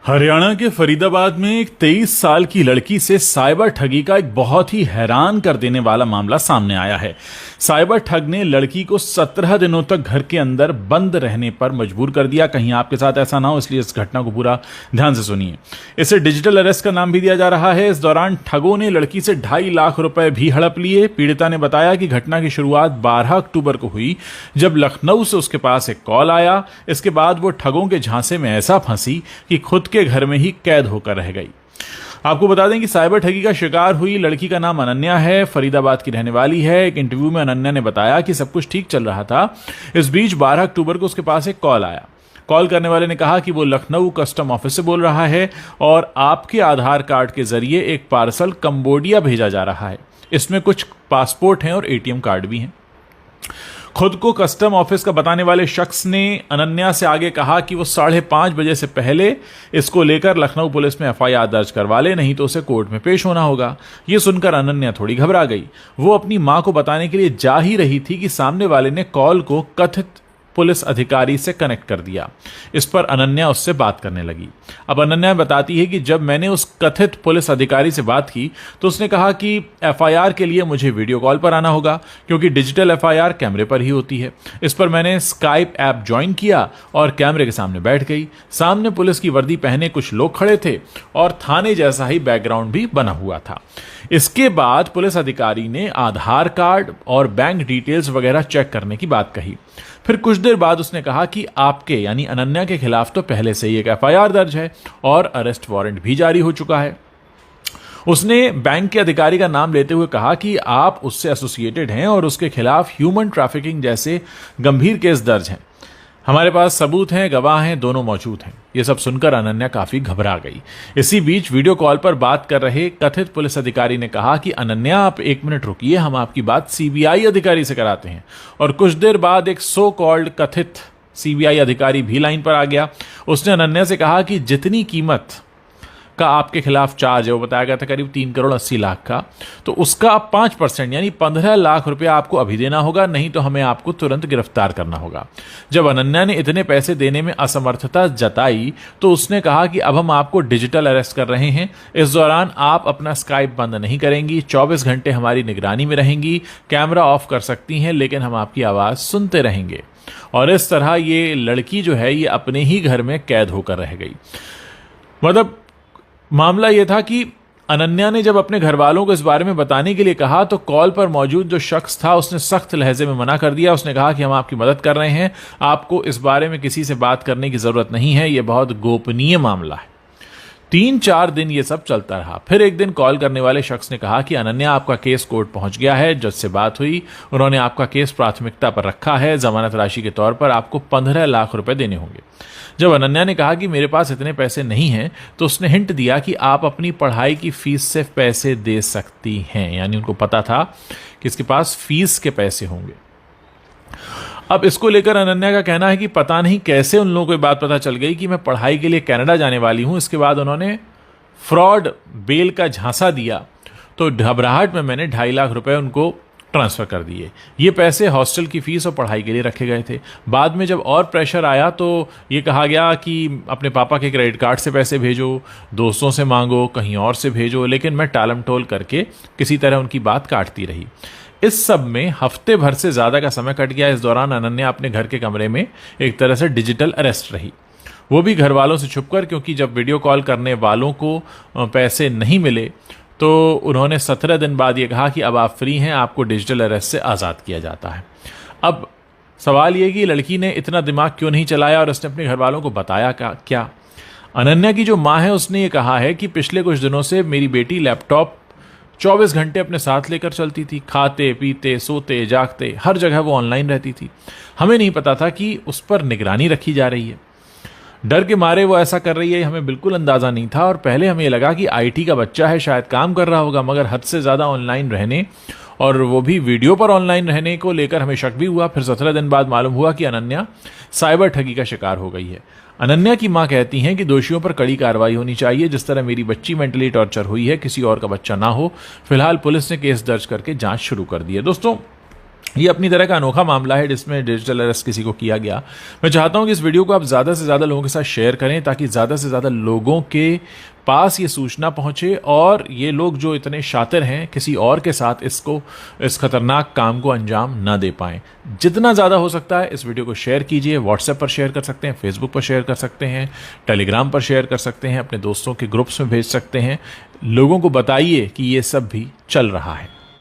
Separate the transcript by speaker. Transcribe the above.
Speaker 1: हरियाणा के फरीदाबाद में एक 23 साल की लड़की से साइबर ठगी का एक बहुत ही हैरान कर देने वाला मामला सामने आया है। साइबर ठग ने लड़की को 17 दिनों तक घर के अंदर बंद रहने पर मजबूर कर दिया। कहीं आपके साथ ऐसा ना हो, इसलिए इस घटना को पूरा ध्यान से सुनिए। इसे डिजिटल अरेस्ट का नाम भी दिया जा रहा है। इस दौरान ठगों ने लड़की से 2.5 लाख रुपए भी हड़प लिए। पीड़िता ने बताया कि घटना की शुरुआत 12 अक्टूबर को हुई, जब लखनऊ से उसके पास एक कॉल आया। इसके बाद वो ठगों के झांसे में ऐसा फंसी कि खुद के घर में ही कैद होकर रह गई। आपको बता दें कि साइबर ठगी का शिकार हुई लड़की का नाम अनन्या है, फरीदाबाद की रहने वाली है। एक इंटरव्यू में अनन्या ने बताया कि सब कुछ ठीक चल रहा था। इस बीच 12 अक्टूबर को उसके पास एक कॉल आया। कॉल करने वाले ने कहा कि वो लखनऊ कस्टम ऑफिस से बोल रहा है और आपके आधार कार्ड के जरिए एक पार्सल कंबोडिया भेजा जा रहा है। इसमें कुछ पासपोर्ट हैं और एटीएम कार्ड भी हैं। खुद को कस्टम ऑफिस का बताने वाले शख्स ने अनन्या से आगे कहा कि वो 5:30 बजे से पहले इसको लेकर लखनऊ पुलिस में एफआईआर दर्ज करवा ले, नहीं तो उसे कोर्ट में पेश होना होगा। ये सुनकर अनन्या थोड़ी घबरा गई। वो अपनी मां को बताने के लिए जा ही रही थी कि सामने वाले ने कॉल को कथित पुलिस अधिकारी से कनेक्ट कर दिया। इस पर अनन्या उससे बात करने लगी। अब अनन्या बताती है कि जब मैंने उस कथित पुलिस अधिकारी से बात की तो उसने कहा कि एफआईआर के लिए मुझे वीडियो कॉल पर आना होगा, क्योंकि डिजिटल एफआईआर कैमरे पर ही होती है। इस पर मैंने स्काइप ऐप ज्वाइन किया और कैमरे के सामने बैठ गई। सामने पुलिस की वर्दी पहने कुछ लोग खड़े थे और थाने जैसा ही बैकग्राउंड भी बना हुआ था। इसके बाद पुलिस अधिकारी ने आधार कार्ड और बैंक डिटेल्स वगैरह चेक करने की बात कही। फिर कुछ देर बाद उसने कहा कि आपके यानी अनन्या के खिलाफ तो पहले से ही एक एफआईआर दर्ज है और अरेस्ट वारंट भी जारी हो चुका है। उसने बैंक के अधिकारी का नाम लेते हुए कहा कि आप उससे एसोसिएटेड हैं और उसके खिलाफ ह्यूमन ट्रैफिकिंग जैसे गंभीर केस दर्ज हैं। हमारे पास सबूत हैं, गवाह हैं, दोनों मौजूद हैं। यह सब सुनकर अनन्या काफी घबरा गई। इसी बीच वीडियो कॉल पर बात कर रहे कथित पुलिस अधिकारी ने कहा कि अनन्या आप 1 मिनट रुकिए, हम आपकी बात सीबीआई अधिकारी से कराते हैं। और कुछ देर बाद एक सो कॉल्ड कथित सीबीआई अधिकारी भी लाइन पर आ गया। उसने अनन्या से कहा कि जितनी कीमत का आपके खिलाफ चार्ज है, वो बताया गया था करीब 3 करोड़ 80 लाख का, तो उसका 5% यानी 15 लाख रुपया आपको अभी देना होगा, नहीं तो हमें आपको तुरंत गिरफ्तार करना होगा। जब अनन्या ने इतने पैसे देने में असमर्थता जताई तो उसने कहा कि अब हम आपको डिजिटल अरेस्ट कर रहे हैं। इस दौरान आप अपना स्काइप बंद नहीं करेंगी, 24 घंटे हमारी निगरानी में रहेंगी, कैमरा ऑफ कर सकती हैं, लेकिन हम आपकी आवाज सुनते रहेंगे। और इस तरह ये लड़की जो है ये अपने ही घर में कैद होकर रह गई। मतलब मामला यह था कि अनन्या ने जब अपने घर वालों को इस बारे में बताने के लिए कहा तो कॉल पर मौजूद जो शख्स था उसने सख्त लहजे में मना कर दिया। उसने कहा कि हम आपकी मदद कर रहे हैं, आपको इस बारे में किसी से बात करने की जरूरत नहीं है, यह बहुत गोपनीय मामला है। 3-4 दिन ये सब चलता रहा। फिर एक दिन कॉल करने वाले शख्स ने कहा कि अनन्या आपका केस कोर्ट पहुंच गया है, जज से बात हुई, उन्होंने आपका केस प्राथमिकता पर रखा है, जमानत राशि के तौर पर आपको 15 लाख रुपए देने होंगे। जब अनन्या ने कहा कि मेरे पास इतने पैसे नहीं हैं तो उसने हिंट दिया कि आप अपनी पढ़ाई की फीस से पैसे दे सकती हैं, यानी उनको पता था कि इसके पास फीस के पैसे होंगे। अब इसको लेकर अनन्या का कहना है कि पता नहीं कैसे उन लोगों को ये बात पता चल गई कि मैं पढ़ाई के लिए कनाडा जाने वाली हूं। इसके बाद उन्होंने फ्रॉड बेल का झांसा दिया तो घबराहट में मैंने 2.5 लाख रुपए उनको ट्रांसफर कर दिए। ये पैसे हॉस्टल की फीस और पढ़ाई के लिए रखे गए थे। बाद में जब और प्रेशर आया तो ये कहा गया कि अपने पापा के क्रेडिट कार्ड से पैसे भेजो, दोस्तों से मांगो, कहीं और से भेजो, लेकिन मैं टालम टोल करके किसी तरह उनकी बात काटती रही। इस सब में हफ्ते भर से ज्यादा का समय कट गया। इस दौरान अनन्या अपने घर के कमरे में एक तरह से डिजिटल अरेस्ट रही, वो भी घर वालों से छुपकर, क्योंकि जब वीडियो कॉल करने वालों को पैसे नहीं मिले तो उन्होंने 17 दिन बाद ये कहा कि अब आप फ्री हैं, आपको डिजिटल अरेस्ट से आज़ाद किया जाता है। अब सवाल ये कि लड़की ने इतना दिमाग क्यों नहीं चलाया और उसने अपने घर वालों को बताया क्या? अनन्या की जो माँ है उसने ये कहा है कि पिछले कुछ दिनों से मेरी बेटी लैपटॉप 24 घंटे अपने साथ लेकर चलती थी, खाते पीते सोते जागते हर जगह वो ऑनलाइन रहती थी। हमें नहीं पता था कि उस पर निगरानी रखी जा रही है। डर के मारे वो ऐसा कर रही है, हमें बिल्कुल अंदाजा नहीं था। और पहले हमें लगा कि आईटी का बच्चा है, शायद काम कर रहा होगा, मगर हद से ज्यादा ऑनलाइन रहने और वो भी वीडियो पर ऑनलाइन रहने को लेकर हमें शक भी हुआ। फिर 17 दिन बाद मालूम हुआ कि अनन्या साइबर ठगी का शिकार हो गई है। अनन्या की मां कहती हैं कि दोषियों पर कड़ी कार्रवाई होनी चाहिए। जिस तरह मेरी बच्ची मेंटली टॉर्चर हुई है, किसी और का बच्चा ना हो। फिलहाल पुलिस ने केस दर्ज करके जांच शुरू कर दी है। दोस्तों, ये अपनी तरह का अनोखा मामला है जिसमें डिजिटल अरेस्ट किसी को किया गया। मैं चाहता हूं कि इस वीडियो को आप ज़्यादा से ज़्यादा लोगों के साथ शेयर करें ताकि ज़्यादा से ज़्यादा लोगों के पास ये सूचना पहुंचे और ये लोग जो इतने शातिर हैं किसी और के साथ इस खतरनाक काम को अंजाम ना दे पाएं। जितना ज़्यादा हो सकता है इस वीडियो को शेयर कीजिए। व्हाट्सएप पर शेयर कर सकते हैं, फेसबुक पर शेयर कर सकते हैं, टेलीग्राम पर शेयर कर सकते हैं, अपने दोस्तों के ग्रुप्स में भेज सकते हैं। लोगों को बताइए कि ये सब भी चल रहा है।